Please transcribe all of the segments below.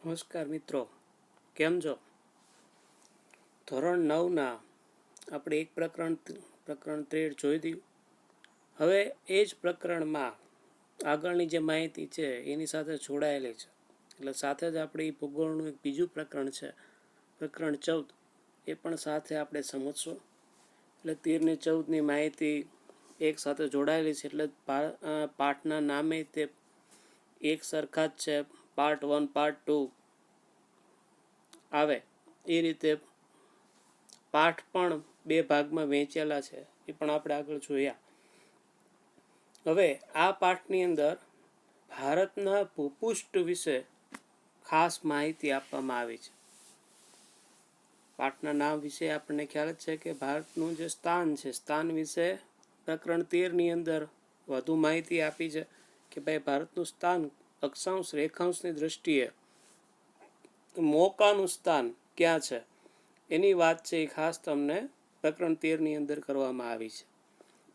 નમસ્કાર મિત્રો, કેમ છો? ધોરણ 9ના આપણે એક પ્રકરણ 13 જોઈ દીધું. હવે એ જ પ્રકરણમાં આગળની જે માહિતી છે એની સાથે જોડાયેલી છે. એટલે સાથે જ આપણે ભૂગોળનું એક બીજું પ્રકરણ છે, પ્રકરણ 14, એ પણ સાથે આપણે સમજશું. એટલે 13 ને 14ની માહિતી એક સાથે જોડાયેલી છે. એટલે પાઠના નામે તે એક સરખા જ છે. પાર્ટ 1, પાર્ટ 2 આવે એ રીતે પાઠ પણ બે ભાગમાં વહેંચેલા છે, એ પણ આપણે આગળ જોયા. હવે આ પાઠની અંદર ભારતના ભૂપૃષ્ઠ વિશે ખાસ માહિતી આપવામાં આવી છે. પાઠના નામ વિશે આપણને ખ્યાલ જ છે કે ભારતનું જે સ્થાન છે, સ્થાન વિશે પ્રકરણ 13ની અંદર વધુ માહિતી આપી છે કે ભાઈ ભારતનું સ્થાન અક્ષાંશ રેખાંશની દ્રષ્ટિએ મોકાનું સ્થાન ક્યાં છે એની વાત છે, એ ખાસ તમને પ્રકરણ 13ની અંદર કરવામાં આવી છે.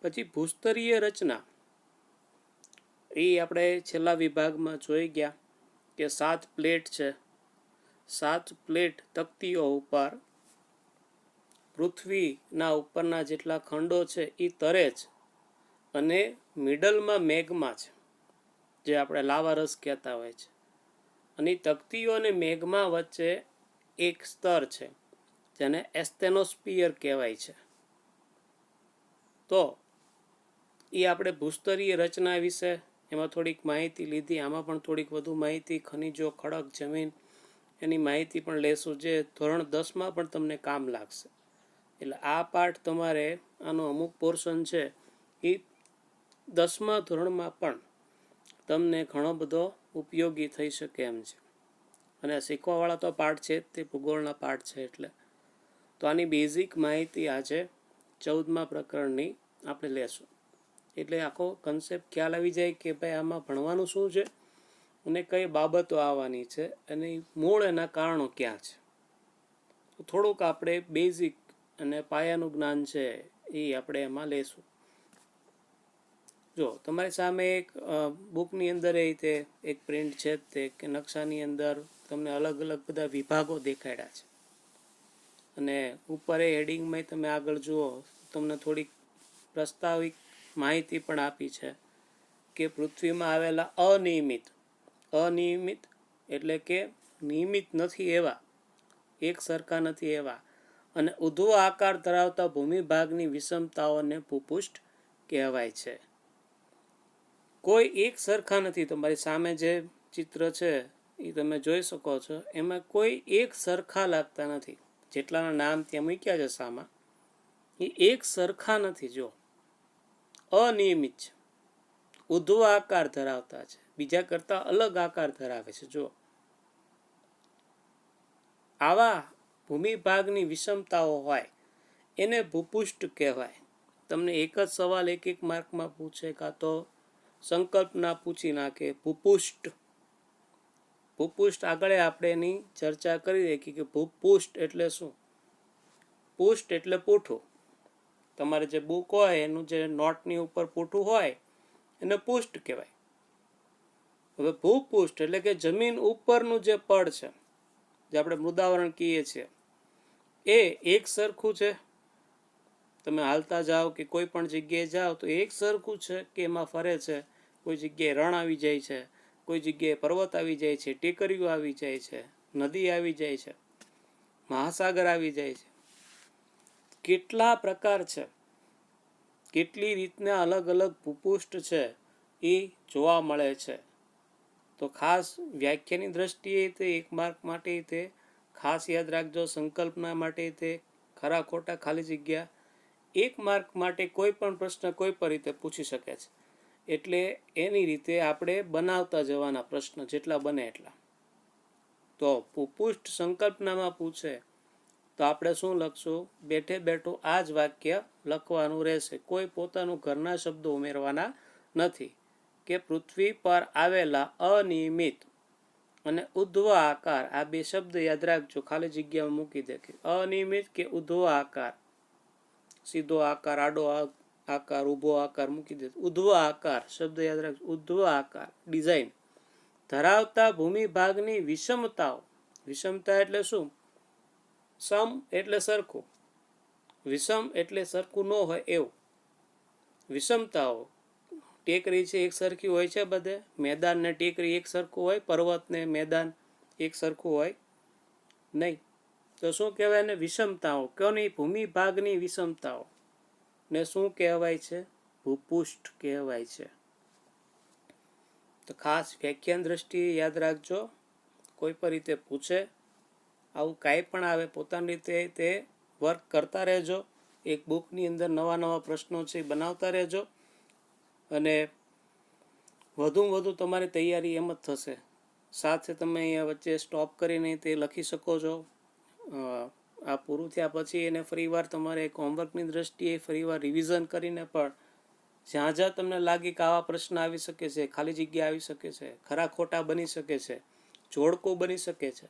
પછી ભૂસ્તરીય રચના, એ આપણે છેલ્લા વિભાગમાં જોઈ ગયા કે 7 પ્લેટ છે. 7 પ્લેટ તકતીઓ ઉપર પૃથ્વીના ઉપરના જેટલા ખંડો છે એ તરે છે અને મિડલમાં મેગ્મા છે, જે આપણે લાવારસ કહેતા હોય છે. અને તકતીઓ અને મેગ્મા વચ્ચે એક સ્તર છે જેને એસ્ટેનોસ્ફિયર કહેવાય છે. તો એ આપણે ભૂસ્તરીય રચના વિશે એમાં થોડીક માહિતી લીધી. આમાં પણ થોડીક વધુ માહિતી, ખનિજો, ખડક, જમીન, એની માહિતી પણ લેશું, જે ધોરણ 10માં પણ તમને કામ લાગશે. એટલે આ પાઠ તમારે આનો અમુક પોર્શન છે એ 10મા ધોરણમાં પણ તમને ઘણો બધો ઉપયોગી થઈ શકે એમ છે. અને શીખવાવાળા તો પાઠ છે જ, તે ભૂગોળના પાઠ છે. એટલે તો આની બેઝિક માહિતી આજે 14મા પ્રકરણની આપણે લેશું. એટલે આખો કન્સેપ્ટ ખ્યાલ આવી જાય કે ભાઈ આમાં ભણવાનું શું છે અને કઈ બાબતો આવવાની છે અને મૂળ એના કારણો ક્યાં છે. તો થોડુંક આપણે બેઝિક અને પાયાનું જ્ઞાન છે એ આપણે એમાં લેશું. જો તમારી સામે એક બુકની અંદર એ રીતે એક પ્રિન્ટ છે, તે કે નકશાની અંદર તમને અલગ અલગ બધા વિભાગો દેખાડ્યા છે. અને ઉપર એ હેડિંગમાં તમે આગળ જુઓ, તમને થોડીક પ્રસ્તાવિક માહિતી પણ આપી છે કે પૃથ્વીમાં આવેલા અનિયમિત એટલે કે નિયમિત નથી એવા, એક સરખા નથી એવા અને ઉધ્વ આકાર ધરાવતા ભૂમિભાગની વિષમતાઓને ભૂપૃષ્ઠ કહેવાય છે. કોઈ એક સરખા નથી. તમારી સામે જે ચિત્ર છે એ તમે જોઈ શકો છો, એમાં કોઈ એક સરખા લાગતા નથી. જેટલાના નામ ત્યાં મૂક્યા છે સામા, એ એક સરખા નથી. જો અનિયમિત છે, ઉધ્વ આકાર ધરાવતા છે, બીજા કરતા અલગ આકાર ધરાવે છે. જો આવા ભૂમિભાગની વિષમતાઓ હોય એને ભૂપૃષ્ઠ કહેવાય. તમને એક જ સવાલ એક માર્કમાં પૂછે, કાં તો સંકલ્પના પૂછી નાખે ભૂપૃષ્ઠ આગળ આપણે એની ચર્ચા કરી રાખી કે ભૂપૃષ્ઠ એટલે શું. પૃષ્ઠ એટલે પૂઠું. તમારે જે બુક હોય એનું જે નોટની ઉપર પૂઠું હોય એને પૃષ્ઠ કહેવાય. હવે ભૂપૃષ્ઠ એટલે કે જમીન ઉપરનું જે પડ છે, જે આપણે મૃદાવરણ કહીએ છીએ, એ એક સરખું છે. તમે હાલતા જાઓ કે કોઈ પણ જગ્યાએ જાઓ તો એક સરખું છે કે એમાં ફરે છે. કોઈ જગ્યાએ રણ આવી જાય છે, કોઈ જગ્યાએ પર્વત આવી જાય છે, ટેકરીઓ આવી જાય છે, નદી આવી જાય છે, મહાસાગર આવી જાય છે. કેટલા પ્રકાર છે, કેટલી રીતના અલગ અલગ ભૂપૃષ્ઠ છે એ જોવા મળે છે. તો ખાસ વ્યાખ્યાની દ્રષ્ટિએ તે એક માર્ક માટે તે ખાસ યાદ રાખજો. સંકલ્પના માટે તે ખરા ખોટા ખાલી જગ્યા એક માર્ક માટે કોઈ પણ પ્રશ્ન કોઈ પણ રીતે પૂછી શકે છે. એટલે એની રીતે આપણે બનાવતા જવાના પ્રશ્ન જેટલા બને એટલા. તો ભૂપૃષ્ઠ સંકલ્પનામાં પૂછે તો આપણે શું લખશું? બેઠે બેઠું આ જ વાક્ય લખવાનું રહેશે. કોઈ પોતાનું ઘરના શબ્દો ઉમેરવાના નથી કે પૃથ્વી પર આવેલા અનિયમિત અને ઉધ્વ આકાર, આ બે શબ્દ યાદ રાખજો, ખાલી જગ્યામાં મૂકી દે. અનિયમિત કે ઉધ્વ આકાર, સીધો આકાર, આડો આકાર, ઊભો આકાર મૂકી દે. ઉધ્વ આકાર શબ્દ યાદ રાખજો. ઉધ્વ આકાર ડિઝાઇન ધરાવતા ભૂમિભાગની વિષમતાઓ. વિષમતા એટલે શું? સમ એટલે સરખું, વિષમ એટલે સરખું ન હોય એવું. વિષમતાઓ. ટેકરી છે એક સરખી હોય છે બધે, મેદાન ને ટેકરી એક સરખું હોય, પર્વત ને મેદાન એક સરખું હોય નહીં. તો શું કહેવાય ને? વિષમતાઓ. કોની? ભૂમિભાગની વિષમતાઓ ને શું કહેવાય છે? ભૂપૃષ્ઠ કહેવાય છે. તો ખાસ વ્યાખ્યાન દ્રષ્ટિએ યાદ રાખજો. કોઈ પણ રીતે પૂછે, આવું કાંઈ પણ આવે, પોતાની રીતે તે વર્ક કરતા રહેજો. એક બુકની અંદર નવા નવા પ્રશ્નો છે એ બનાવતા રહેજો, અને વધુમાં વધુ તમારી તૈયારી એમ જ થશે. સાથે તમે અહીંયા વચ્ચે સ્ટોપ કરીને તે લખી શકો છો. આ પૂરું થયા પછી એને ફરીવાર તમારે એક હોમવર્કની દ્રષ્ટિએ ફરીવાર રિવિઝન કરીને પણ જ્યાં જ્યાં તમને લાગે કે આવા પ્રશ્ન આવી શકે છે, ખાલી જગ્યા આવી શકે છે, ખરા ખોટા બની શકે છે, જોડકો બની શકે છે,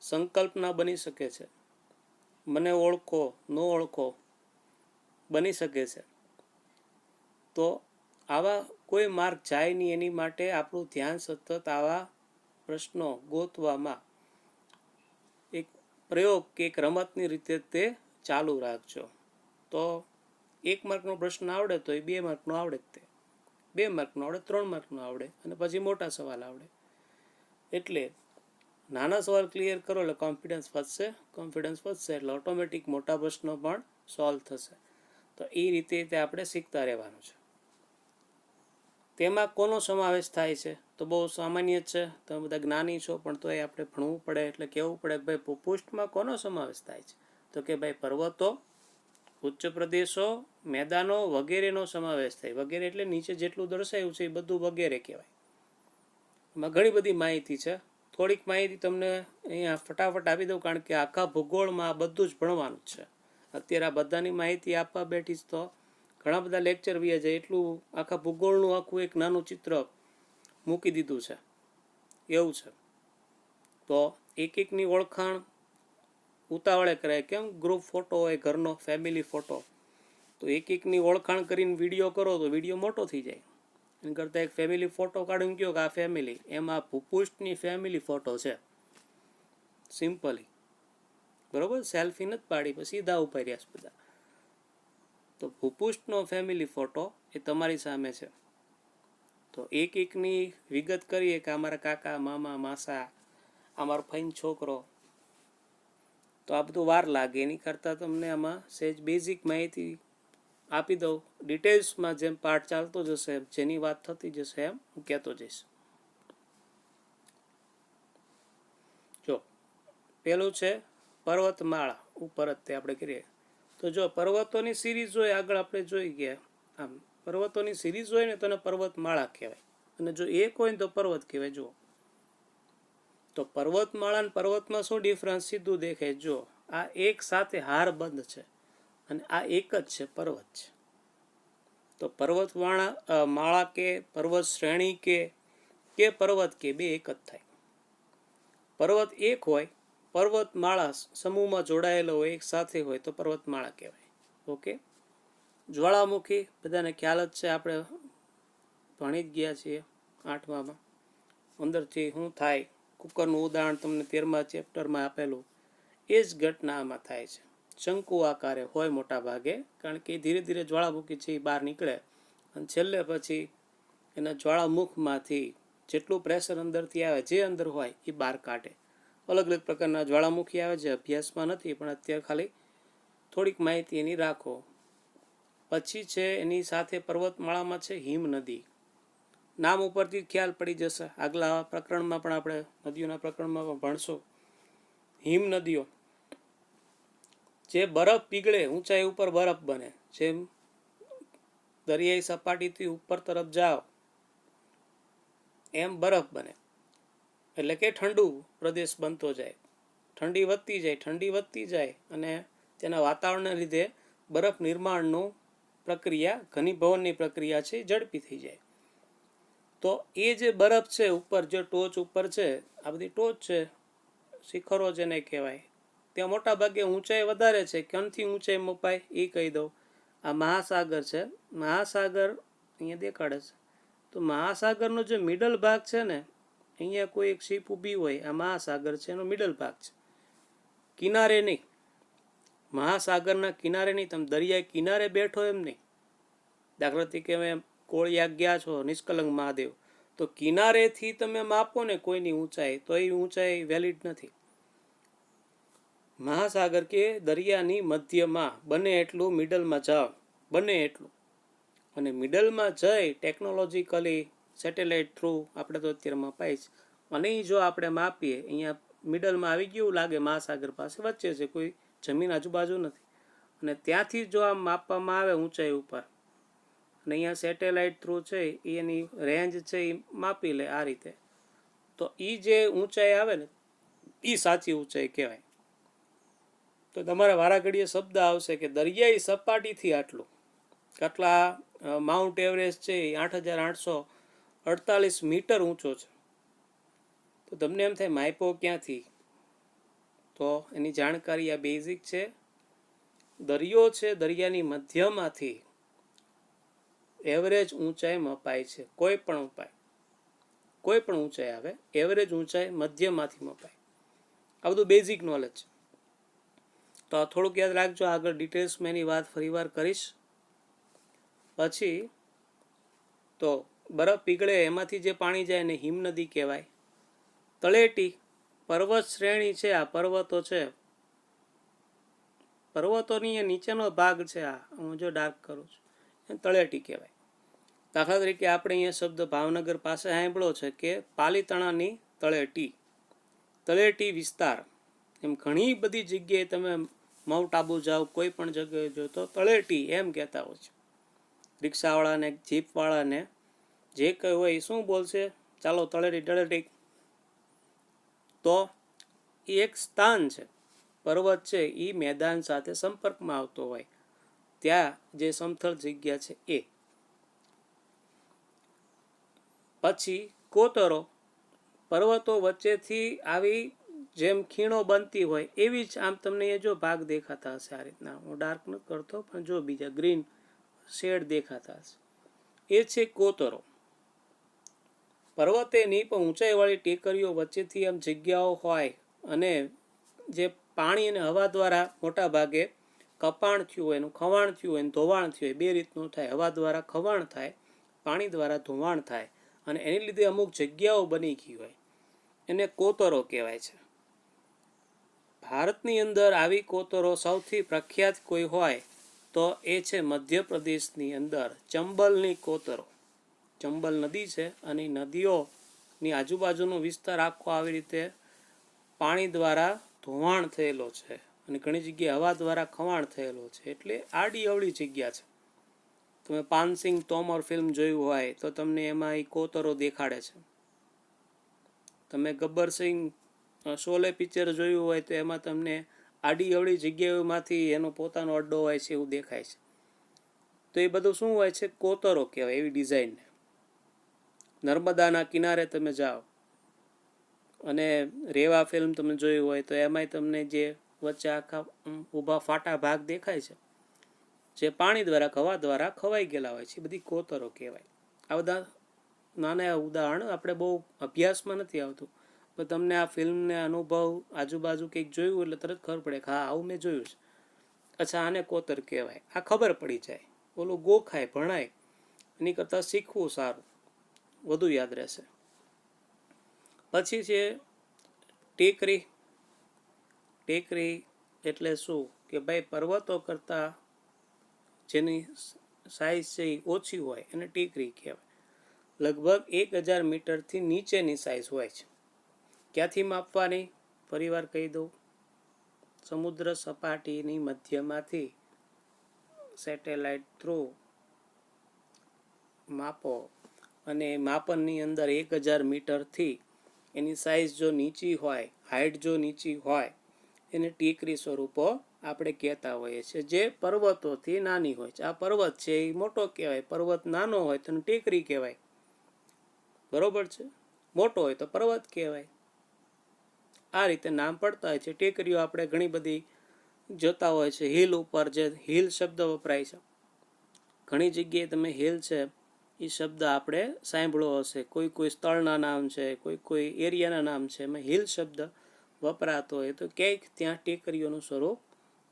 સંકલ્પના બની શકે છે, મને ઓળખો ન ઓળખો બની શકે છે, તો આવા કોઈ માર્ક જાય નહીં એની માટે આપણું ધ્યાન સતત આવા પ્રશ્નો ગોતવામાં એક પ્રયોગ કે એક રમતની રીતે તે ચાલુ રાખજો. તો 1 માર્કનો પ્રશ્ન આવડે તો એ 2 માર્કનો આવડે, તે 2 માર્કનો આવડે, 3 માર્કનો આવડે, અને પછી મોટા સવાલ આવડે. એટલે નાના સવાલ ક્લિયર કરો એટલે કોન્ફિડન્સ વધશે એટલે ઓટોમેટિક મોટા પ્રશ્નો પણ સોલ્વ થશે. તો એ રીતે તે આપણે શીખતા રહેવાનું છે. તેમાં કોનો સમાવેશ થાય છે? તો બહુ સામાન્ય છે, તમે બધા જ્ઞાની છો, પણ તોય આપણે ભણવું પડે એટલે કહેવું પડે કે ભાઈ ભૂપૃષ્ઠમાં કોનો સમાવેશ થાય છે? તો કે ભાઈ પર્વતો, ઉચ્ચ પ્રદેશો, મેદાનો વગેરેનો સમાવેશ થાય. વગેરે એટલે નીચે જેટલું દર્શાવ્યું છે એ બધું વગેરે કહેવાય. એમાં ઘણી બધી માહિતી છે. થોડીક માહિતી તમને અહીંયા ફટાફટ આપી દઉં, કારણ કે આખા ભૂગોળમાં આ બધું જ ભણવાનું જ છે. અત્યારે આ બધાની માહિતી આપવા બેઠીશ તો ઘણા બધા લેક્ચર વ્યા જાય, એટલું આખા ભૂગોળનું આખું એક નાનું ચિત્ર મૂકી દીધું છે, એવું છે. તો એક એકની ઓળખાણ ઉતાવળે કરાય. કેમ? ગ્રુપ ફોટો હોય ઘરનો, ફેમિલી ફોટો, તો એક એકની ઓળખાણ કરીને વિડીયો કરો તો વિડીયો મોટો થઈ જાય. એમ કરતાં એક ફેમિલી ફોટો કાઢીને કહો કે આ ફેમિલી, એમાં ભૂપૃષ્ઠની ફેમિલી ફોટો છે, સિમ્પલી. બરોબર? સેલ્ફી નથી પાડી, પછી સીધા ઉભા રહ્યા છે બધા. તો ભૂપૃષ્ઠનો ફેમિલી ફોટો એ તમારી સામે છે. તો એક એકની વિગત કરીએ કે અમારા કાકા, મામા, માસા, અમારો ફઈન છોકરો, તો આ બધું વાર લાગે. એની કરતાં તમને આમાં સહેજ બેઝિક માહિતી આપી દઉં. ડિટેલ્સમાં જેમ પાઠ ચાલતો જશે, જેની વાત થતી જશે એમ હું કહેતો જઈશ. જો પેલું છે પર્વતમાળા. ઉપર જ તે આપણે કરીએ તો જો પર્વતોની સિરીઝ હોય, આગળ આપણે જોઈ ગયા, આમ પર્વતોની સિરીઝ હોય ને તો એને પર્વતમાળા કહેવાય, અને જો એક હોય ને તો પર્વત કહેવાય. જુઓ તો પર્વતમાળા અને પર્વતમાં શું ડિફરન્સ સીધું દેખાય. જો આ એક સાથે હાર બંધ છે અને આ એક જ છે, પર્વત છે. તો માળા કે પર્વત શ્રેણી કે પર્વત કે બે એક જ થાય. પર્વત એક હોય, પર્વતમાળા સમૂહમાં જોડાયેલો હોય, એક સાથે હોય તો પર્વતમાળા કહેવાય. ઓકે. જ્વાળામુખી બધાને ખ્યાલ જ છે, આપણે ભણી જ ગયા છીએ 8માં. અંદરથી શું થાય, કુકરનું ઉદાહરણ તમને 13મા ચેપ્ટરમાં આપેલું, એ જ ઘટના આમાં થાય છે. શંકુ આકારે હોય મોટા ભાગે, કારણ કે ધીરે ધીરે જ્વાળામુખી છે એ બહાર નીકળે અને છેલ્લે પછી એના જ્વાળામુખમાંથી જેટલું પ્રેશર અંદરથી આવે, જે અંદર હોય એ બહાર કાઢે. અલગ અલગ પ્રકારના જ્વાળામુખી આવે છે, અભ્યાસમાં નથી, પણ અત્યારે ખાલી થોડીક માહિતી એની રાખો. પછી છે એની સાથે પર્વતમાળામાં છે હિમ નદી. નામ ઉપરથી ખ્યાલ પડી જશે, આગલા પ્રકરણમાં પણ આપણે નદીઓના પ્રકરણમાં પણ ભણશો. હિમ નદીઓ જે બરફ પીગળે, ઊંચાઈ ઉપર બરફ બને, જેમ દરિયાઈ સપાટીથી ઉપર તરફ જાઓ એમ બરફ બને, એટલે કે ઠંડુ પ્રદેશ બનતો જાય, ઠંડી વધતી જાય અને તેના વાતાવરણના લીધે બરફ નિર્માણનું પ્રક્રિયા, ઘનીભવનની પ્રક્રિયા છે ઝડપી થઈ જાય. તો એ જે બરફ છે ઉપર, જે ટોચ ઉપર છે, આ બધી ટોચ છે, શિખરો જેને કહેવાય, ત્યાં મોટા ભાગે ઊંચાઈ વધારે છે. ક્યાંથી ઊંચાઈ મપાય એ કહી દઉં. આ મહાસાગર છે, મહાસાગર અહીંયા દેખાડે છે. તો મહાસાગરનો જે મિડલ ભાગ છે ને, અહીંયા કોઈ એક શીપ ઊભી હોય, આ મહાસાગર છે, એનો મિડલ ભાગ છે, કિનારે નહીં. મહાસાગરના કિનારે નહીં, તમે દરિયા કિનારે બેઠો એમ નહીં. દાખલા તરીકે તમે કોળિયા ગયા છો નિષ્કલંક મહાદેવ, તો કિનારેથી તમે માપો ને કોઈની ઊંચાઈ, તો એ ઊંચાઈ વેલિડ નથી. મહાસાગર કે દરિયાની મધ્યમાં બને એટલું મિડલમાં જાઓ, બને એટલું. અને મિડલમાં જઈ ટેકનોલોજીકલી સેટેલાઇટ થ્રુ આપણે તો અત્યારે મપાય છે, અને જો આપણે માપીએ, અહીંયા મિડલમાં આવી ગયું લાગે, મહાસાગર પાસે વચ્ચે છે, કોઈ જમીન આજુબાજુ નથી, અને ત્યાંથી જો આમ માપવામાં આવે ઊંચાઈ ઉપર, અને અહીંયા સેટેલાઇટ થ્રુ છે એની રેન્જ છે એ માપી લે આ રીતે, તો એ જે ઊંચાઈ આવે ને એ સાચી ઊંચાઈ કહેવાય. તો તમારા વારાઘડીએ શબ્દ આવશે કે દરિયાઈ સપાટીથી આટલા માઉન્ટ એવરેસ્ટ છે એ 8,848 મીટર ઊંચો છે. તો તમને એમ થાય માપ્યો ક્યાંથી? તો એની જાણકારી આ બેઝિક છે. દરિયો છે, દરિયાની મધ્યમાંથી એવરેજ ઊંચાઈ મપાય છે. કોઈ પણ ઊંચાઈ આવે, એવરેજ ઊંચાઈ મધ્યમાંથી મપાય. આ બધું બેઝિક નોલેજ છે. તો આ થોડુંક યાદ રાખજો, આગળ ડિટેલ્સમાં એની વાત ફરીવાર કરીશ. પછી તો બરફ પીગળે એમાંથી જે પાણી જાય એને હિમનદી કહેવાય. તળેટી પર્વત શ્રેણી છે, આ પર્વતો છે, પર્વતોની નીચેનો ભાગ છે, આ હું જો ડાર્ક કરું છું, એ તળેટી કહેવાય. દાખલા તરીકે આપણે અહીંયા શબ્દ ભાવનગર પાસે સાંભળ્યો છે કે પાલીતાણાની તળેટી વિસ્તાર. એમ ઘણી બધી જગ્યાએ તમે માઉન્ટ આબુ જાઓ, કોઈ પણ જગ્યાએ જો તો તળેટી એમ કહેતા હોય છે. રિક્ષાવાળાને, જીપવાળાને જે કંઈ હોય એ શું બોલશે? ચાલો તળેટી. તો એ એક સ્થાન છે, પર્વત છે, એ મેદાન સાથે સંપર્કમાં આવતો હોય ત્યાં જે સમથળ જગ્યા છે એ. પછી કોતરો, પર્વતો વચ્ચેથી આવી જેમ ખીણો બનતી હોય એવી જ આમ તમને એ જો ભાગ દેખાતા હશે આ રીતના. હું ડાર્ક નથી કરતો, પણ જો બીજા ગ્રીન શેડ દેખાતા હશે, એ છે કોતરો. પર્વતેની પણ ઊંચાઈવાળી ટેકરીઓ વચ્ચેથી આમ જગ્યાઓ હોય, અને જે પાણી અને હવા દ્વારા મોટા ભાગે કપાણ થયું હોય, એનું ખવાણ થયું હોય, ધોવાણ થયું હોય, બે રીતનું થાય. હવા દ્વારા ખવાણ થાય, પાણી દ્વારા ધોવાણ થાય, અને એની લીધે અમુક જગ્યાઓ બની ગઈ હોય, એને કોતરો કહેવાય છે. ભારતની અંદર આવી કોતરો સૌથી પ્રખ્યાત કોઈ હોય તો એ છે મધ્યપ્રદેશની અંદર ચંબલની કોતરો. ચંબલ નદી છે, અને નદીઓની આજુબાજુનો વિસ્તાર આખો આવી રીતે પાણી દ્વારા ધોવાણ થયેલો છે, અને ઘણી જગ્યાએ હવા દ્વારા ખવાણ થયેલો છે, એટલે આડી અવળી જગ્યા છે. તમે પાનસિંગ તોમર ફિલ્મ જોયું હોય તો તમને એમાં એ કોતરો દેખાડે છે. તમે ગબ્બરસિંહ શોલે પિક્ચર જોયું હોય તો એમાં તમને આડી અવળી જગ્યાઓમાંથી એનો પોતાનો અડ્ડો હોય છે એવું દેખાય છે. તો એ બધું શું હોય છે? કોતરો કહેવાય એવી ડિઝાઇનને. નર્મદાના કિનારે તમે જાઓ, અને રેવા ફિલ્મ તમે જોયું હોય તો એમાંય તમને જે વચ્ચે આખા ઊભા ફાટા ભાગ દેખાય છે, જે પાણી દ્વારા, હવા દ્વારા ખવાઈ ગયેલા હોય છે, એ બધી કોતરો કહેવાય. આ બધા નાના ઉદાહરણ આપણે બહુ અભ્યાસમાં નથી આવતું, પણ તમને આ ફિલ્મને અનુભવ આજુબાજુ કંઈક જોયું એટલે તરત ખબર પડે કે હા આવું મેં જોયું છે, અચ્છા આને કોતર કહેવાય, આ ખબર પડી જાય. ઓલું ગોખાય, ભણાય, એની કરતાં શીખવું સારું, વધુ યાદ રહેશે. પછી છે ટેકરી. ટેકરી એટલે શું કે ભાઈ પર્વતો કરતાં જેની સાઈઝ છે એ ઓછી હોય એને ટેકરી કહેવાય. લગભગ 1,000 મીટરથી નીચેની સાઈઝ હોય છે. ક્યાંથી માપવાની? ફરીવાર કહી દઉં, સમુદ્ર સપાટીની મધ્યમાંથી સેટેલાઇટ થ્રુ માપો, અને માપનની અંદર 1,000 મીટરથી એની સાઈઝ જો નીચી હોય, હાઇટ જો નીચી હોય, એને ટેકરી સ્વરૂપો આપણે કહેતા હોઈએ છીએ, જે પર્વતોથી નાની હોય છે. આ પર્વત છે એ મોટો કહેવાય, પર્વત નાનો હોય તો ટેકરી કહેવાય. બરોબર છે? મોટો હોય તો પર્વત કહેવાય. આ રીતે નામ પડતા હોય છે. ટેકરીઓ આપણે ઘણી બધી જોતા હોય છે. હિલ ઉપર જે હિલ શબ્દ વપરાય છે, ઘણી જગ્યાએ તમે હિલ છે એ શબ્દ આપણે સાંભળ્યો હશે. કોઈ કોઈ સ્થળના નામ છે, કોઈ કોઈ એરિયાના નામ છે, એમાં હિલ શબ્દ વપરાતો હોય તો ક્યાંક ત્યાં ટેકરીઓનું સ્વરૂપ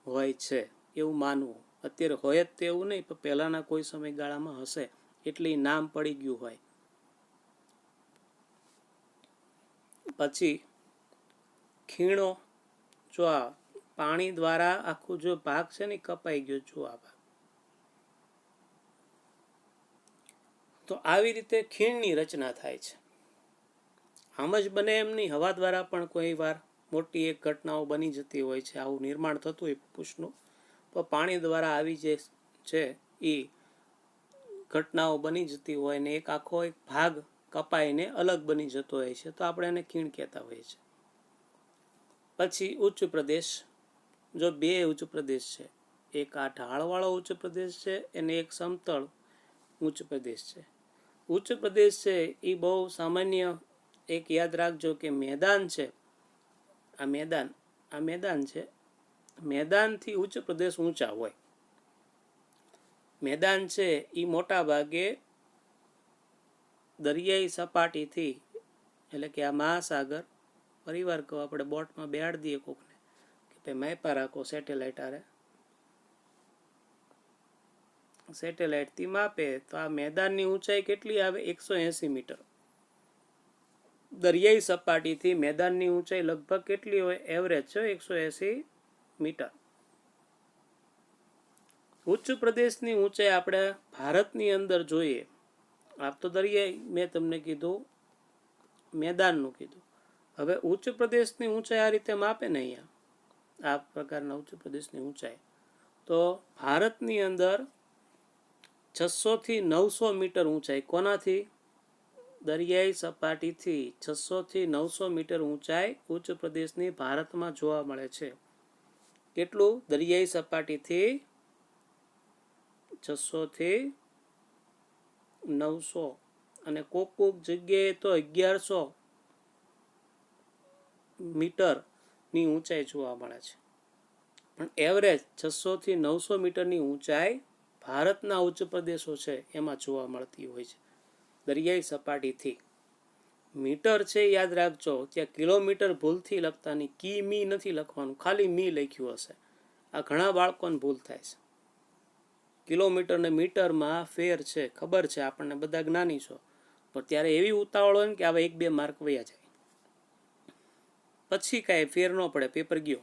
હોય છે એવું માનવું. અત્યારે હોય જ તે એવું નહીં, પણ પહેલાંના કોઈ સમયગાળામાં હશે એટલે નામ પડી ગયું હોય. પછી ખીણો, જો આ પાણી દ્વારા આખું જો ભાગ છે ને કપાઈ ગયો, જો આ ભાગ, તો આવી રીતે ખીણની રચના થાય છે. આમ જ બને એમ નહીં, હવા દ્વારા પણ કોઈ વાર મોટી એક ઘટનાઓ બની જતી હોય છે, આવું નિર્માણ થતું હોય પુષ્પનું, પણ પાણી દ્વારા આવી જે છે એ ઘટનાઓ બની જતી હોય ને એક આખો એક ભાગ કપાઈને અલગ બની જતો હોય છે, તો આપણે એને ખીણ કહેતા હોઈએ છીએ. પછી ઉચ્ચ પ્રદેશ, જો બે ઉચ્ચ પ્રદેશ છે, એક આ ઢાળવાળો ઉચ્ચ પ્રદેશ છે અને એક સમતળ ઉચ્ચ પ્રદેશ છે. ઉચ્ચ પ્રદેશ છે એ બહુ સામાન્ય એક યાદ રાખજો કે મેદાન છે, આ મેદાન છે, મેદાનથી ઉચ્ચ પ્રદેશ ઊંચા હોય. મેદાન છે એ મોટા ભાગે દરિયાઈ સપાટીથી, એટલે કે આ મહાસાગર, પરિવાર કહો આપણે બોટમાં બેહાડી દઈએ કોકને કે ભાઈ માપા રાખો સેટેલાઇટ આરે, સેટેલાઇટથી માપે તો આ મેદાનની ઊંચાઈ કેટલી આવે? 180 મીટર. દરિયાઈ સપાટીથી મેદાનની ઊંચાઈ લગભગ કેટલી હોય? એવરેજ છે 180 મીટર. ઉચ્ચ પ્રદેશની ઊંચાઈ આપણે ભારતની અંદર જોઈએ, આપ તો દરિયાઈ મેં તમને કીધું, મેદાનનું કીધું. હવે ઉચ્ચ પ્રદેશની ઊંચાઈ આ રીતે માપે ને અહીંયા, આ પ્રકારના ઉચ્ચ પ્રદેશની ઊંચાઈ, તો ભારતની અંદર 600 થી 900 મીટર ઊંચાઈ. કોનાથી? દરિયાઈ સપાટીથી 600 થી 900 મીટર ઊંચાઈ ઉચ્ચ પ્રદેશની ભારતમાં જોવા મળે છે. કેટલું? દરિયાઈ સપાટીથી 600 થી 900 અને કોક જગ્યાએ તો 1100 મીટરની ઊંચાઈ જોવા મળે છે. પણ એવરેજ 600 થી 900 મીટરની ઊંચાઈ ભારતના ઉચ્ચ પ્રદેશો છે એમાં જોવા મળતી હોય છે દરિયાઈ સપાટીથી. મીટર છે યાદ રાખજો, ત્યાં કિલોમીટર ભૂલથી લખતા નહીં, કિમી નથી લખવાનું, ખાલી મી લખ્યું હશે. આ ઘણા બાળકોને ભૂલ થાય છે. કિલોમીટર ને મીટરમાં ફેર છે, ખબર છે આપણને, બધા જ્ઞાની છો, પણ ત્યારે એવી ઉતાવળ હોય ને કે આવા 1-2 માર્ક વયા જાય, પછી કાંઈ ફેર ન પડે, પેપર ગયો.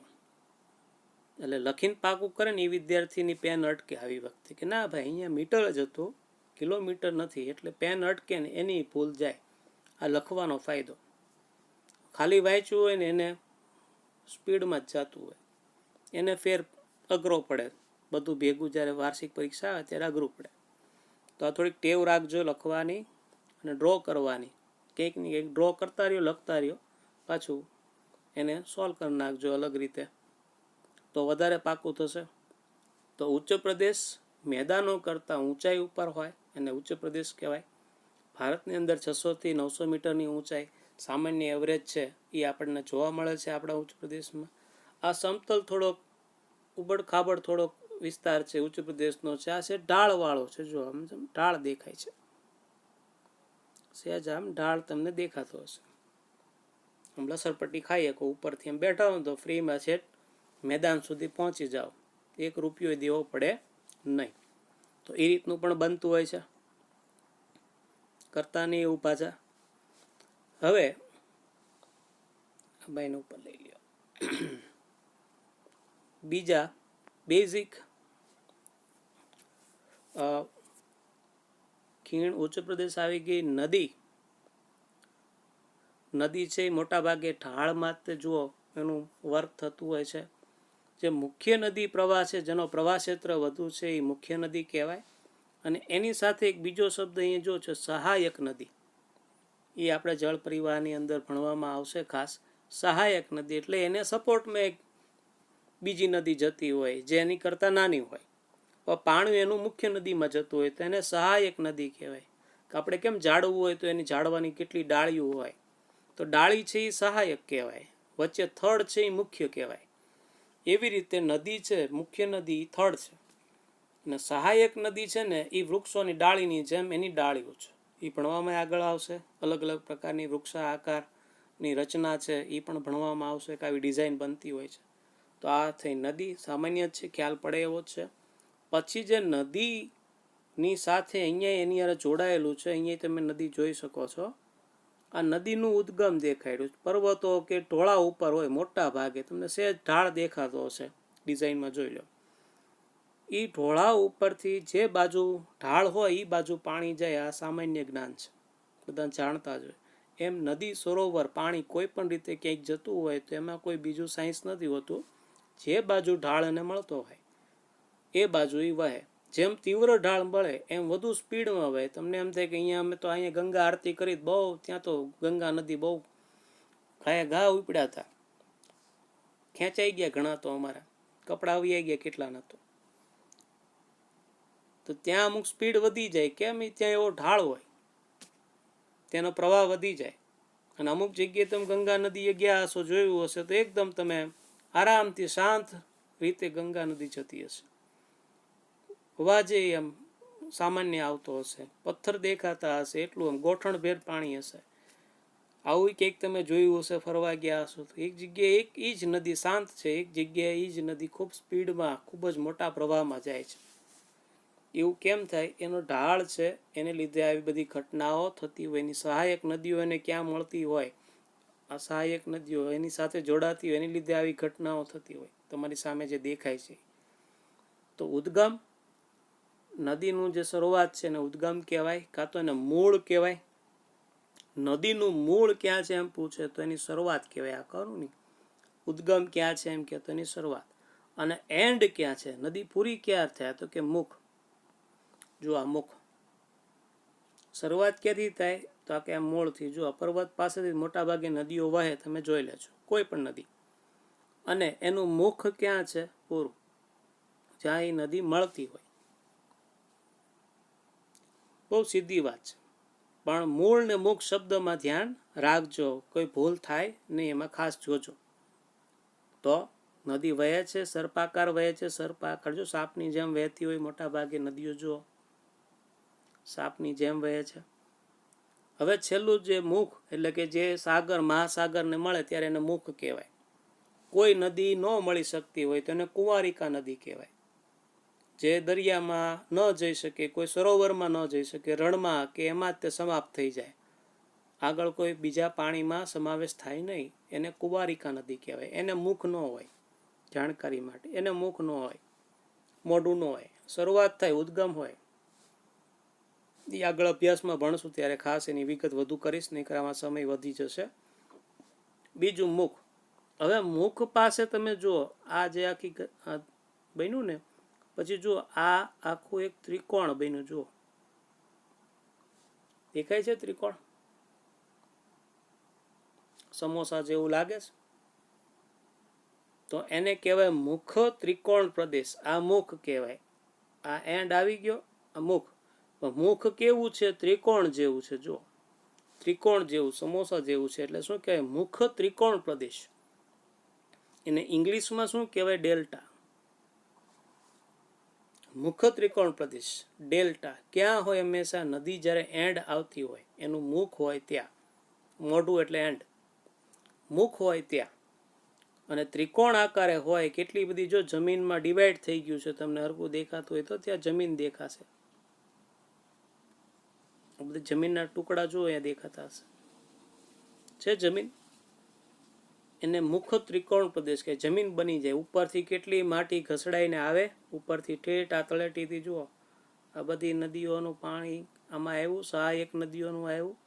એટલે લખીને પાકું કરે ને એ વિદ્યાર્થીની પેન અટકે આવી વખતે કે ના ભાઈ અહીંયા મીટર જ હતું, કિલોમીટર નથી, એટલે પેન અટકે ને એની ભૂલ જાય. આ લખવાનો ફાયદો. ખાલી વાંચ્યું હોય ને એને સ્પીડમાં જ જતું હોય, એને ફેર અઘરો પડે. બધું ભેગું જ્યારે વાર્ષિક પરીક્ષા આવે ત્યારે અઘરું પડે. તો આ થોડીક ટેવ રાખજો લખવાની અને ડ્રો કરવાની. કંઈક ને કંઈક ડ્રો કરતા રહ્યો, લખતા રહ્યો, પાછું એને સોલ્વ કરી નાખજો અલગ રીતે, તો વધારે પાકું થશે. તો ઉચ્ચ પ્રદેશ મેદાનો કરતાં ઊંચાઈ ઉપર હોય અને ઉચ્ચ પ્રદેશ કહેવાય. ભારતની અંદર 600 થી 900 મીટરની ઊંચાઈ સામાન્ય એવરેજ છે એ આપણને જોવા મળે છે આપણા ઉચ્ચ પ્રદેશમાં. આ સમતલ થોડોક ઉબડ ખાબડ થોડોક વિસ્તાર છે ઉચ્ચ પ્રદેશનો છે. આ છે ઢાળવાળો છે, જો આમ ઢાળ દેખાય છે, સહેજ આમ ઢાળ તમને દેખાતો હશે. આમ લસરપટ્ટી ખાઈએ કો ઉપરથી એમ બેઠા હો તો ફ્રીમાં છે મેદાન સુધી પહોંચી જાઓ, 1 રૂપિયો દેવો પડે નહીં. તો એ રીતનું પણ બનતું હોય છે, કરતા નહીં એવું પાછા. હવે ભાઈને ઉપર લઈ લ્યો. બીજા બેઝિક ખીણ ઉચ્ચ પ્રદેશ આવી ગઈ. નદી છે મોટા ભાગે ઢાળમાં જ જુઓ એનું વર્ક થતું હોય છે. જે મુખ્ય નદી પ્રવાહ છે, જેનો પ્રવાહ ક્ષેત્ર વધુ છે, એ મુખ્ય નદી કહેવાય. અને એની સાથે એક બીજો શબ્દ અહીંયા જો છે સહાયક નદી, એ આપણે જળ પરિવાહની અંદર ભણવામાં આવશે ખાસ. સહાયક નદી એટલે એને સપોર્ટમાં એક બીજી નદી જતી હોય જે એની કરતાં નાની હોય, પણ પાણી એનું મુખ્ય નદીમાં જતું હોય તો એને સહાયક નદી કહેવાય. આપણે કેમ ઝાડવું હોય તો એની ઝાડવાની કેટલી ડાળીઓ હોય, તો ડાળી છે એ સહાયક કહેવાય, વચ્ચે થડ છે એ મુખ્ય કહેવાય. એવી રીતે નદી છે, મુખ્ય નદી થડ છે. અને સહાયક નદી છે ને એ વૃક્ષોની ડાળીની જેમ એની ડાળીઓ છે. એ ભણવામાં આગળ આવશે. અલગ અલગ પ્રકારની વૃક્ષા આકારની રચના છે એ પણ ભણવામાં આવશે કે આવી ડિઝાઇન બનતી હોય છે. તો આ થઈ નદી, સામાન્ય જ છે, ખ્યાલ પડે એવો જ છે. પછી જે નદીની સાથે અહીંયા એની યારે જોડાયેલું છે, અહીંયા તમે નદી જોઈ શકો છો. આ નદીનું ઉદ્ગમ દેખાડ્યું. પર્વતો કે ઢોળા ઉપર હોય મોટા ભાગે, તમને સહેજ ઢાળ દેખાતો હશે, ડિઝાઇનમાં જોઈ લો. એ ઢોળા ઉપરથી જે બાજુ ઢાળ હોય એ બાજુ પાણી જાય, આ સામાન્ય જ્ઞાન છે, બધા જાણતા જ હોય. એમ નદી, સરોવર, પાણી કોઈ પણ રીતે ક્યાંક જતું હોય તો એમાં કોઈ બીજું સાયન્સ નથી હોતું. જે બાજુ ઢાળ એને મળતો હોય એ બાજુ એ વહે. જેમ તીવ્ર ઢાળ મળે એમ વધુ સ્પીડમાં વહે. તમને એમ થાય કે અહીંયા અમે તો અહીંયા ગંગા આરતી કરી, બહુ ત્યાં તો ગંગા નદી બહુ ઘા ઉપડ્યા હતા, ખેંચાઈ ગયા ઘણા, તો અમારા કપડા આવી ગયા કેટલાના. તો ત્યાં અમુક સ્પીડ વધી જાય. કેમ? ત્યાં એવો ઢાળ હોય, તેનો પ્રવાહ વધી જાય. અને અમુક જગ્યાએ તમે ગંગા નદીએ ગયા હશો, જોયું હશે, તો એકદમ તમે આરામથી શાંત રીતે ગંગા નદી જતી હશે. અવાજે એમ સામાન્ય આવતો હશે, પથ્થર દેખાતા હશે, એટલું એમ ગોઠણભેર પાણી હશે. આવું કંઈક તમે જોયું હશે, ફરવા ગયા હશો તો. એક જગ્યાએ એક એ જ નદી શાંત છે, એક જગ્યાએ એ જ નદી ખૂબ સ્પીડમાં, ખૂબ જ મોટા પ્રવાહમાં જાય છે. એવું કેમ થાય? એનો ઢાળ છે, એને લીધે આવી બધી ઘટનાઓ થતી હોય. એની સહાયક નદીઓ એને ક્યાં મળતી હોય, આ સહાયક નદીઓ એની સાથે જોડાતી હોય, એની લીધે આવી ઘટનાઓ થતી હોય. તમારી સામે જે દેખાય છે. તો ઉદ્ગમ, નદીનું જે શરૂઆત છે એને ઉદ્ગમ કહેવાય, કાં તો એને મૂળ કહેવાય. નદીનું મૂળ ક્યાં છે એમ પૂછે તો એની શરૂઆત કહેવાય. આ કરું ને, ઉદ્ગમ ક્યાં છે એમ કે તો એની શરૂઆત. અને એન્ડ ક્યાં છે, નદી પૂરી ક્યાં થાય તો કે મુખ. જો આ મુખ, શરૂઆત ક્યાંથી થાય તો આ કે આ મૂળથી. જો આ પર્વત પાસેથી મોટા ભાગે નદીઓ વહે, તમે જોઈ લેજો કોઈ પણ નદી. અને એનું મુખ ક્યાં છે? પૂરું, જ્યાં એ નદી મળતી હોય. બહુ સીધી વાત છે, પણ મૂળ ને મુખ શબ્દમાં ધ્યાન રાખજો, કોઈ ભૂલ થાય નહીં, એમાં ખાસ જોજો. તો નદી વહે છે, સર્પાકાર વહે છે. સર્પાકાર, જો સાપની જેમ વહેતી હોય મોટા ભાગે નદીઓ, જુઓ સાપની જેમ વહે છે. હવે છેલ્લું જે મુખ, એટલે કે જે સાગર, મહાસાગરને મળે ત્યારે એને મુખ કહેવાય. કોઈ નદી ન મળી શકતી હોય તો એને કુંવારિકા નદી કહેવાય. જે દરિયામાં ન જઈ શકે, કોઈ સરોવરમાં ન જઈ શકે, રણમાં કે એમાં જ તે સમાપ્ત થઈ જાય, આગળ કોઈ બીજા પાણીમાં સમાવેશ થાય નહીં, એને કુંવારિકા નદી કહેવાય. એને મુખ ન હોય, જાણકારી માટે, એને મુખ ન હોય, મોઢું ન હોય. શરૂઆત થાય, ઉદ્ગમ હોય. એ આગળ અભ્યાસમાં ભણશું ત્યારે ખાસ એની વિગત વધુ કરીશ, નહીં કરવામાં સમય વધી જશે. બીજું મુખ. હવે મુખ પાસે તમે જુઓ, આ જે આખી બન્યું ને, પછી જુઓ આ આખું એક ત્રિકોણ બન્યું. જુઓ, દેખાય છે ત્રિકોણ? સમોસા જેવું લાગે છે. તો એને કહેવાય મુખ ત્રિકોણ પ્રદેશ. આ મુખ કહેવાય. આ એન્ડ આવી ગયો, આ મુખ. મુખ કેવું છે? ત્રિકોણ જેવું છે. જો ત્રિકોણ જેવું, સમોસા જેવું છે. એટલે શું કહેવાય? મુખ ત્રિકોણ પ્રદેશ. એને ઇંગ્લિશમાં શું કહેવાય? ડેલ્ટા. મુખ ત્રિકોણ પ્રદેશ, ડેલ્ટા. ક્યાં હોય? હંમેશા નદી જ્યારે એન્ડ આવતી હોય, એનું મુખ હોય ત્યાં. મોઢું એટલે એન્ડ, મુખ હોય ત્યાં. અને ત્રિકોણ આકારે હોય. કેટલી બધી, જો જમીનમાં ડિવાઈડ થઈ ગયું છે, તમને હરખું દેખાતું હોય તો ત્યાં જમીન દેખાશે. બધી જમીનના ટુકડા જો અહીંયા દેખાતા હશે, છે જમીન. એને મુખ ત્રિકોણ પ્રદેશ કે જમીન બની જાય. ઉપરથી કેટલી માટી ઘસડાઈને આવે, ઉપરથી ઠેઠ આ તળેટીથી. જુઓ આ બધી નદીઓનું પાણી આમાં આવ્યું, સહાયક નદીઓનું આવ્યું.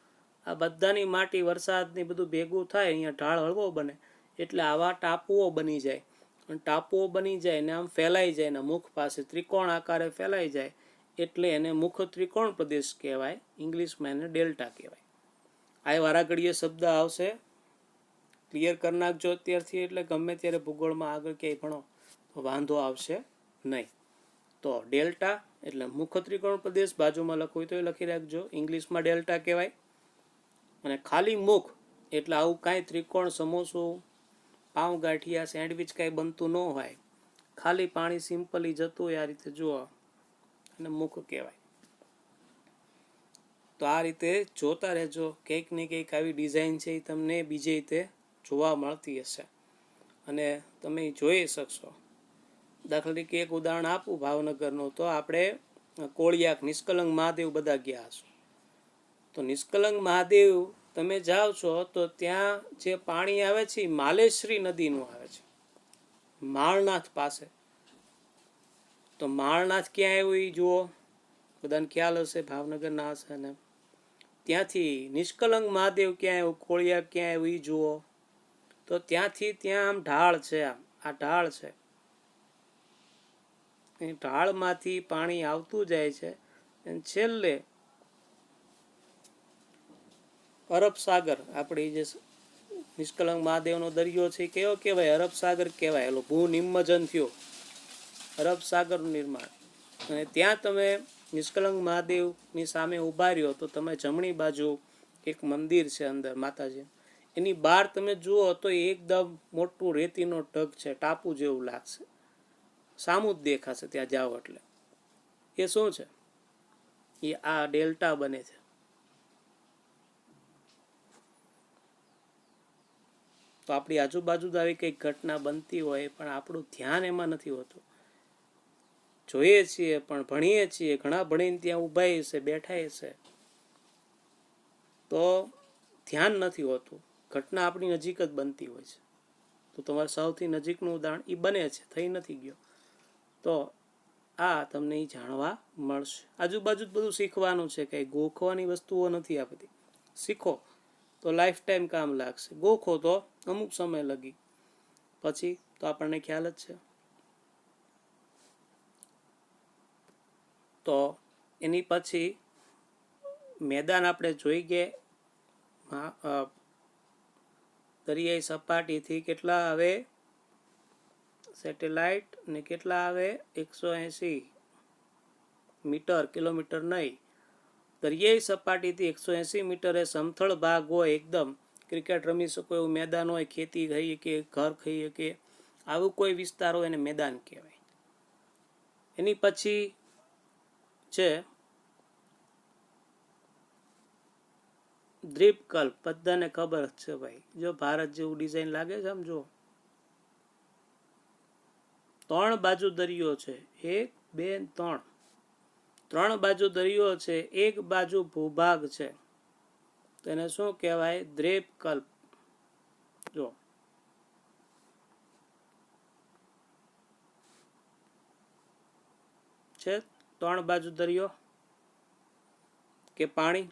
આ બધાની માટી, વરસાદની બધું ભેગું થાય, અહીંયા ઢાળ હળવો બને, એટલે આવા ટાપુઓ બની જાય. અને ટાપુઓ બની જાય ને આમ ફેલાઈ જાય, એના મુખ પાસે ત્રિકોણ આકારે ફેલાઈ જાય, એટલે એને મુખ ત્રિકોણ પ્રદેશ કહેવાય. ઇંગ્લિશમાં એને ડેલ્ટા કહેવાય. આ વારાઘડીએ શબ્દ આવશે, ક્લિયર કરી નાખજો અત્યારથી, એટલે ગમે ત્યારે ભૂગોળમાં આગળ ક્યાંય ભણો તો વાંધો આવશે નહીં. તો ડેલ્ટા એટલે મુખ ત્રિકોણ પ્રદેશ. બાજુમાં લખવું હોય તો એ લખી રાખજો, ઇંગ્લિશમાં ડેલ્ટા કહેવાય. અને ખાલી મુખ એટલે આવું કાંઈ ત્રિકોણ, સમોસું, પાઉં ગાંઠિયા, સેન્ડવિચ કાંઈ બનતું ન હોય, ખાલી પાણી સિમ્પલી જતું હોય આ રીતે. જુઓ અને મુખ કહેવાય. તો આ રીતે જોતા રહેજો, કંઈક ને કંઈક આવી ડિઝાઇન છે એ તમને બીજે રીતે જોવા મળતી હશે અને તમે જોઈ શકશો. દાખલા તરીકે એક ઉદાહરણ આપું ભાવનગરનું, તો આપણે કોળિયાક નિષ્કલંક મહાદેવ બધા ગયા હશો. તો નિષ્કલંક મહાદેવ તમે જાઓ છો તો ત્યાં જે પાણી આવે છે એ માલેશ્રી નદીનું આવે છે, માળનાથ પાસે. તો માળનાથ ક્યાં આવ્યું એ જુઓ, બધાને ખ્યાલ હશે, ભાવનગરના હશે ને. ત્યાંથી નિષ્કલંક મહાદેવ ક્યાં આવ્યું, કોળિયાક ક્યાં આવ્યું એ જુઓ. તો ત્યાંથી ત્યાં આમ ઢાળ છે, આ ઢાળ છે, એ ઢાળમાંથી પાણી આવતું જાય છે અને છેલ્લે અરબ સાગર, આપણી જે નિષ્કલંક મહાદેવનો દરિયો છે કેવો કહેવાય, અરબ સાગર કહેવાય. એલો ભૂ નિમ્મજન થયો, અરબ સાગરનું નિર્માણ. અને ત્યાં તમે નિષ્કલંક મહાદેવની સામે ઊભા રહ્યો તો તમે જમણી બાજુ એક મંદિર છે અંદર માતાજી, એની બહાર તમે જુઓ તો એકદમ મોટું રેતીનો ઢગ છે, ટાપુ જેવું લાગશે, સામું જ દેખાશે ત્યાં જાઓ એટલે. એ શું છે, એ આ ડેલ્ટા બને છે. તો આપણી આજુબાજુ તો આવી કંઈક ઘટના બનતી હોય પણ આપણું ધ્યાન એમાં નથી હોતું. જોઈએ છીએ પણ ભણીએ છીએ, ઘણા ભણીને ત્યાં ઊભા છે, બેઠા છે, તો ધ્યાન નથી હોતું. ઘટના આપણી નજીક જ બનતી હોય છે. તો તમારે સૌથી નજીકનું ઉદાહરણ એ બને છે, થઈ નથી ગયો. તો આ તમને એ જાણવા મળશે. આજુબાજુ બધું શીખવાનું છે, કંઈ ગોખવાની વસ્તુઓ નથી. આ બધી શીખો તો લાઈફ ટાઈમ કામ લાગશે, ગોખો તો અમુક સમય લગી, પછી તો આપણને ખ્યાલ જ છે. તો એની પછી મેદાન આપણે જોઈ ગયા, દરિયાઈ સપાટીથી કેટલા આવે સેટેલાઇટ ને કેટલા આવે 180 મીટર, કિલોમીટર નહીં, દરિયાઈ સપાટીથી 180 મીટરે સમથળ ભાગ હોય, એકદમ ક્રિકેટ રમી શકો એવું મેદાન હોય, ખેતી થઈ કે ઘર ખાઈએ કે આવું કોઈ વિસ્તાર હોય એને મેદાન કહેવાય. એની પછી છે દ્વીપકલ્પ. બધાને ખબર છે ભાઈ, જો ભારત જેવું ડિઝાઇન લાગે છે આમ જો, 3 બાજુ દરિયો છે, 1 2 3, 3 બાજુ દરિયો છે, એક બાજુ ભૂભાગ છે, તો એને શું કહેવાય, દ્વીપકલ્પ. જો છે 3 બાજુ દરિયો કે પાણી,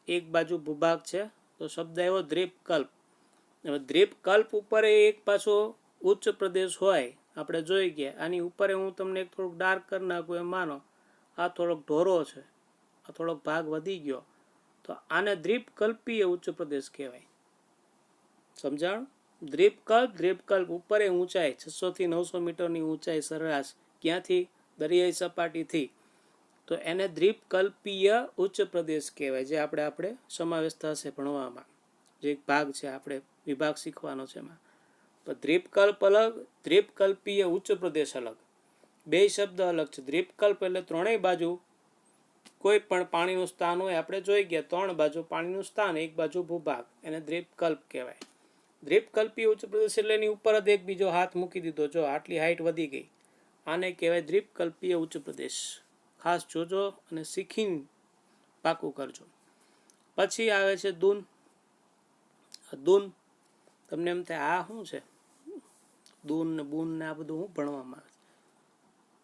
એક બાજુ ભૂભાગ છે, તો શબ્દ આવ્યો દ્વીપકલ્પ. હવે દ્વીપકલ્પ ઉપર એક પાછો ઉચ્ચ પ્રદેશ હોય, આપણે જોઈ ગયા. આની ઉપર હું તમને થોડુંક ડાર્ક કરી નાખું એમ માનો, આ થોડોક ઢોરો છે, આ થોડોક ભાગ વધી ગયો, તો આને દ્વીપકલ્પીય ઉચ્ચ પ્રદેશ કહેવાય. સમજાણ? દ્વીપકલ્પ ઉપર ઊંચાઈ 600 થી 900 મીટરની ઊંચાઈ સરેરાશ, ક્યાંથી, દરિયાઈ સપાટીથી, તો એને દ્વીપકલ્પીય ઉચ્ચ પ્રદેશ કહેવાય. જે આપણે સમાવેશ થશે ભણવામાં, જે એક ભાગ છે, આપણે વિભાગ શીખવાનો છે એમાં. તો દ્વીપકલ્પ અલગ, દ્વીપકલ્પીય ઉચ્ચ પ્રદેશ અલગ, બે શબ્દ અલગ છે. દ્વીપકલ્પ એટલે 3 બાજુ કોઈ પણ પાણીનું સ્થાન હોય, આપણે જોઈ ગયા 3 બાજુ પાણીનું સ્થાન, એક બાજુ ભૂભાગ, એને દ્વીપકલ્પ કહેવાય. દ્વીપકલ્પીય ઉચ્ચ પ્રદેશ એટલે એની ઉપર જ એક બીજો હાથ મૂકી દીધો, જો આટલી હાઈટ વધી ગઈ, આને કહેવાય દ્વીપકલ્પીય ઉચ્ચ પ્રદેશ. ખાસ જોજો અને શીખીને પાકું કરજો. પછી આવે છે દૂન. દૂન તમને એમ થાય આ શું છે, દૂન ને બૂન ને આ બધું શું ભણવામાં આવે છે.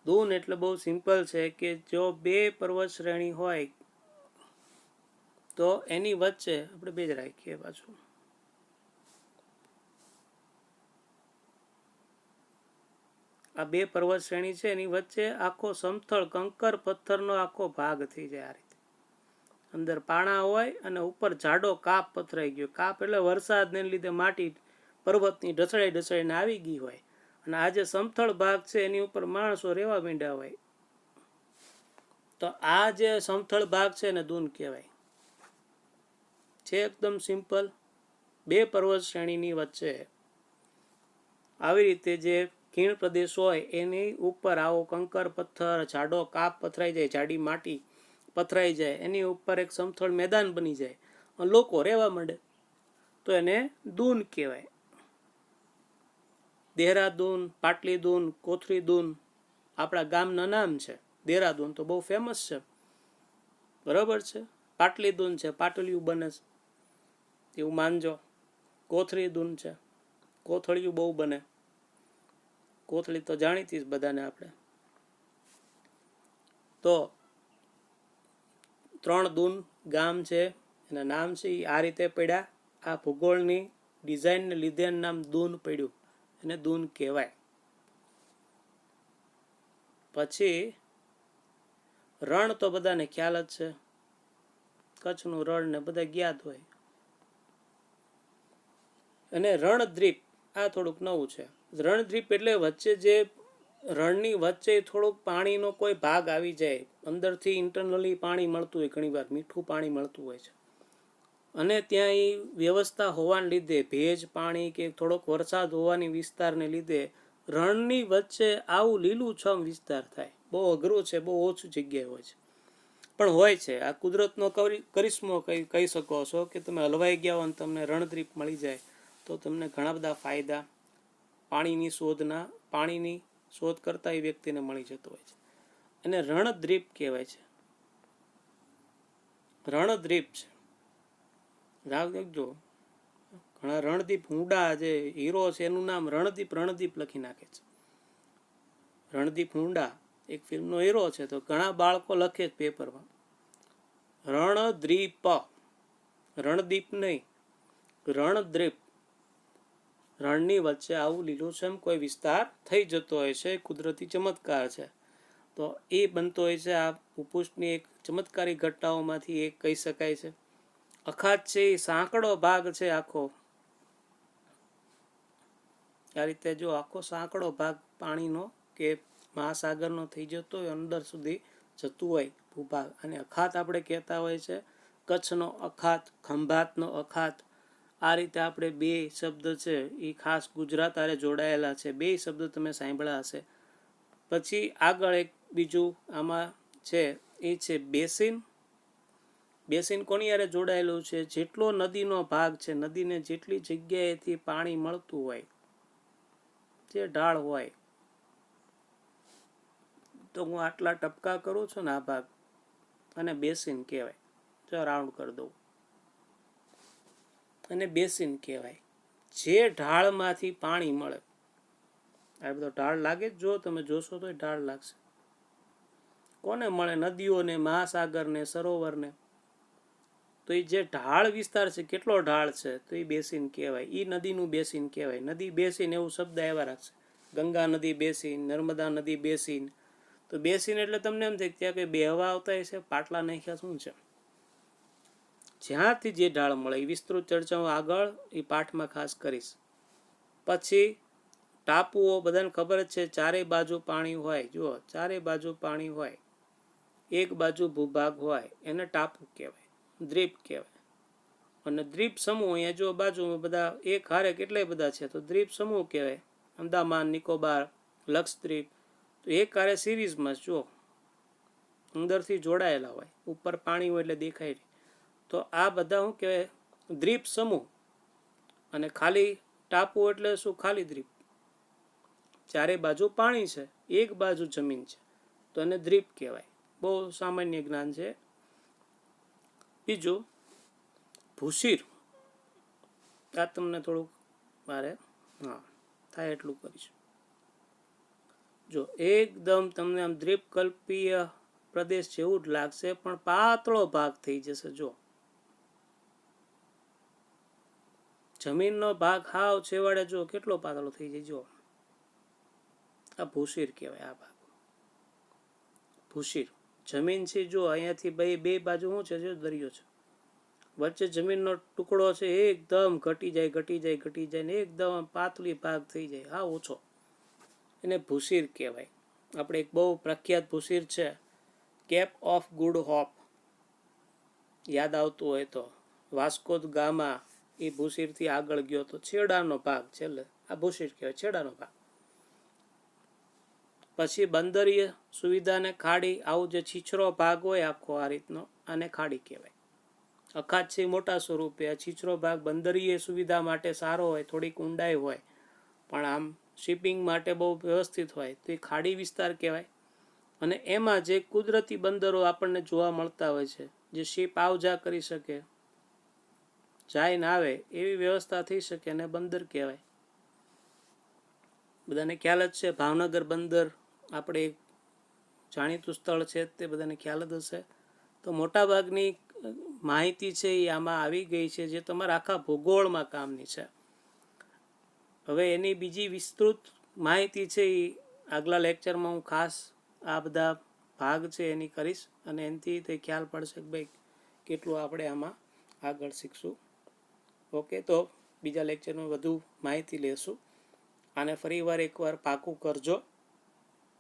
દૂન એટલે બહુ સિમ્પલ છે કે જો 2 પર્વત શ્રેણી હોય તો એની વચ્ચે આપણે 2 જ રાખીએ પાછું, આ 2 પર્વત શ્રેણી છે એની વચ્ચે આખો સમથળ કંકર પથ્થરનો આખો ભાગ થઈ જાય. આ રીતે અંદર પાણા હોય અને ઉપર જાડો કાપ પથરાઈ ગયો. કાપ એટલે વરસાદને લીધે માટી પર્વતની ઢસડાઈને આવી ગઈ હોય, અને આ જે સમથળ ભાગ છે એની ઉપર માણસો રહેવા માંડ્યા હોય, તો આ જે સમથળ ભાગ છે એને દૂન કહેવાય. છે એકદમ સિમ્પલ. 2 પર્વત શ્રેણીની વચ્ચે આવી રીતે જે ખીણ પ્રદેશ હોય એની ઉપર આવો કંકર પથ્થર જાડો કાપ પથરાઈ જાય, જાડી માટી પથરાઈ જાય, એની ઉપર એક સમથળ મેદાન બની જાય અને લોકો રહેવા માંડે તો એને દૂન કહેવાય. દેહરાદૂન, પાટલીદૂન, કોથરીદૂન આપણા ગામના નામ છે. દેહરાદૂન તો બહુ ફેમસ છે, બરાબર છે. પાટલીદૂન છે, પાટલિયું બને છે એવું માનજો. કોથરીદૂન છે, કોથળિયું બહુ બને. કોથળી તો જાણીતી જ બધાને આપણે. તો 3 દૂન ગામ છે, એના નામ છે એ આ રીતે પડ્યા. આ ભૂગોળની ડિઝાઇનને લીધે નામ દૂન પડ્યું, એને દૂન કહેવાય. પછી રણ તો બધાને ખ્યાલ જ છે, કચ્છનું રણ ને બધા જ્ઞાત હોય. અને રણદ્વીપ આ થોડુંક નવું છે. રણદ્વીપ એટલે વચ્ચે જે રણની વચ્ચે થોડુંક પાણીનો કોઈ ભાગ આવી જાય, અંદરથી ઇન્ટરનલી પાણી મળતું હોય, ઘણીવાર મીઠું પાણી મળતું હોય છે, અને ત્યાં એ વ્યવસ્થા હોવાને લીધે ભેજ પાણી કે થોડોક વરસાદ હોવાની વિસ્તારને લીધે રણની વચ્ચે આવું લીલુંછમ વિસ્તાર થાય. બહુ અઘરું છે, બહુ ઓછું જગ્યાએ હોય છે, પણ હોય છે. આ કુદરતનો કરિશ્મો કહી શકો છો કે તમે હલવાઈ ગયા હો અને તમને રણદ્વીપ મળી જાય તો તમને ઘણા બધા ફાયદા પાણીની શોધ કરતા એ વ્યક્તિને મળી જતો હોય છે. અને રણદ્વીપ કહેવાય છે. રણદ્વીપ છે, રાવ દેખજો. ઘણા રણદીપ હુંડા જે હીરો છે એનું નામ રણદીપ લખી નાખે છે. રણદીપ હુંડા એક ફિલ્મનો હીરો છે, તો ઘણા બાળકો લખે જ પેપરમાં રણદ્વીપ, રણદીપ નહીં, રણદ્વીપ. રણની વચ્ચે આવું લીલુંછમ કોઈ વિસ્તાર થઈ જતો હોય છે, કુદરતી ચમત્કાર છે. તો એ બનતો હોય છે. આ ભૂપૃષ્ઠની એક ચમત્કારી ઘટનાઓમાંથી એક કહી શકાય છે. અખાત છે એ સાંકડો ભાગ છે આખો. આ રીતે જો આખો સાંકડો ભાગ પાણીનો કે મહાસાગરનો થઈ જતો હોય, અંદર સુધી જતું હોય ભૂભાગ, અને અખાત આપણે કહેતા હોય છે. કચ્છનો અખાત, ખંભાતનો અખાત. આ રીતે આપણે બે શબ્દ છે એ ખાસ ગુજરાત આરે જોડાયેલા છે. બે શબ્દ તમે સાંભળ્યા હશે. પછી આગળ એક બીજું આમાં છે એ છે બેસિન. બેસિન કોની યારે જોડાયેલું છે? જેટલો નદીનો ભાગ છે, નદીને જેટલી જગ્યાએથી પાણી મળતું હોય, જે ઢાળ હોય, તો હું આટલા ટપકા કરું છું ને આ ભાગ, અને બેસિન કહેવાય. જો રાઉન્ડ કરી દઉં, અને બેસિન કહેવાય. જે ઢાળમાંથી પાણી મળે, આ બધો ઢાળ લાગે જ, જો તમે જોશો તો ઢાળ લાગશે. કોને મળે? નદીઓને, મહાસાગરને, સરોવરને. તો એ જે ઢાળ વિસ્તાર છે, કેટલો ઢાળ છે, તો એ બેસિન કહેવાય. એ નદીનું બેસિન કહેવાય. નદી બેસિન એવું શબ્દ આવ્યા રાખશે. ગંગા નદી બેસિન, નર્મદા નદી બેસિન. તો બેસિન એટલે તમને એમ થાય ત્યાં કંઈ બેહવા આવતા હશે, પાટલા નાખ્યા શું છે. જ્યાંથી જે ઢાળ મળે એ વિસ્તૃત ચર્ચાઓ આગળ એ પાઠમાં ખાસ કરીશ. પછી ટાપુઓ બધાને ખબર જ છે, ચારે બાજુ પાણી હોય. જુઓ, ચારે બાજુ પાણી હોય, એક બાજુ ભૂભાગ હોય, એને ટાપુ કહેવાય, દ્વીપ કહેવાય. અને દ્વીપ સમૂહ અહીંયા જો બાજુમાં બધા એક હારે કેટલાય બધા છે, તો દ્વીપ સમૂહ કહેવાય. અંદામાન, નિકોબાર, લક્ષદ્વીપ. તો એક હારે સિરીઝમાં જુઓ અંદરથી જોડાયેલા હોય, ઉપર પાણી હોય એટલે દેખાય. તો આ બધા શું કહેવાય? દ્વીપ સમૂહ. અને ખાલી ટાપુ એટલે શું? ખાલી દ્વીપ. ચારે બાજુ પાણી છે, એક બાજુ જમીન છે, તો એને દ્વીપ કહેવાય. બહુ સામાન્ય જ્ઞાન છે. બીજું ભૂશીર. આ તમને થોડુંક મારે થાય એટલું કરીશું. જો એકદમ તમને આમ દ્વીપકલ્પીય પ્રદેશ જેવું જ લાગશે, પણ પાતળો ભાગ થઈ જશે. જો જમીનનો ભાગ હાવ છેવાડે જો કેટલો પાતળો થઈ જાય. જો આ ભૂશીર કહેવાય. આ ભાગ ભૂશીર. જમીન છે જો અહીંયાથી બે બાજુ શું છે? જો દરિયો છે, વચ્ચે જમીનનો ટુકડો છે, એકદમ ઘટી જાય ને એકદમ પાતળી ભાગ થઈ જાય, હા ઓછો, એને ભૂશીર કહેવાય. આપણે એક બહુ પ્રખ્યાત ભૂશીર છે, કેપ ઓફ ગુડ હોપ, યાદ આવતું હોય તો. વાસ્કો દ ગામા એ ભૂશીરથી આગળ ગયો તો છેડાનો ભાગ, છેલ્લે આ ભૂશીર કહેવાય, છેડાનો ભાગ. પછી બંદરીય સુવિધાને ખાડી, આવું જે છીછરો ભાગ હોય આખો આ રીતનો, આને ખાડી કહેવાય. અખાતથી મોટા સ્વરૂપે આ છીછરો ભાગ બંદરીય સુવિધા માટે સારો હોય, થોડીક ઊંડાઈ હોય, પણ આમ શિપિંગ માટે બહુ વ્યવસ્થિત હોય તો એ ખાડી વિસ્તાર કહેવાય. અને એમાં જે કુદરતી બંદરો આપણને જોવા મળતા હોય છે, જે શિપ આવ જા કરી શકે, જાય ને આવે એવી વ્યવસ્થા થઈ શકે, અને બંદર કહેવાય. બધાને ખ્યાલ જ છે, ભાવનગર બંદર આપણે જાણીતું સ્થળ છે, તે બધાને ખ્યાલ જ હશે. તો મોટાભાગની માહિતી છે એ આમાં આવી ગઈ છે, જે તમારા આખા ભૂગોળમાં કામની છે. હવે એની બીજી વિસ્તૃત માહિતી છે એ આગલા લેક્ચરમાં હું ખાસ આ બધા ભાગ છે એની કરીશ, અને એનાથી તે ખ્યાલ પડશે કે ભાઈ કેટલું આપણે આમાં આગળ શીખશું. ઓકે, તો બીજા લેક્ચરમાં વધુ માહિતી લેશું. આને ફરીવાર એકવાર પાકું કરજો,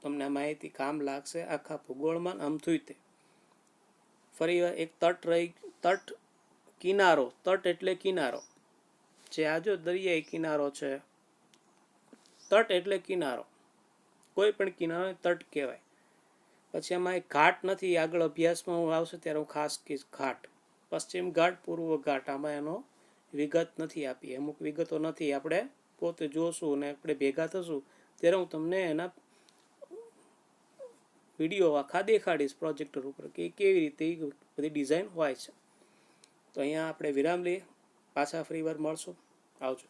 તમને આ માહિતી કામ લાગશે આખા ભૂગોળમાં. આમથું તે ફરી એક તટ કિનારો, તટ એટલે કિનારો, જે આજો દરિયાઈ કિનારો છે, તટ એટલે કિનારો, કોઈ પણ કિનારો તટ કહેવાય. પછી એમાં એક ઘાટ નથી, આગળ અભ્યાસમાં હું આવશે ત્યારે હું ખાસ કહીશ ઘાટ. પશ્ચિમ ઘાટ, પૂર્વ ઘાટ, આમાં એનો વિગત નથી આપી, અમુક વિગતો નથી, આપણે પોતે જોશું અને આપણે ભેગા થશું ત્યારે હું તમને એના વિડીયો આખા દેખાડીશ પ્રોજેક્ટર ઉપર કે કેવી રીતે બધી ડિઝાઇન હોય છે. તો અહીંયા આપણે વિરામ લઈએ, પાછા ફરી વાર મળશું. આવજો.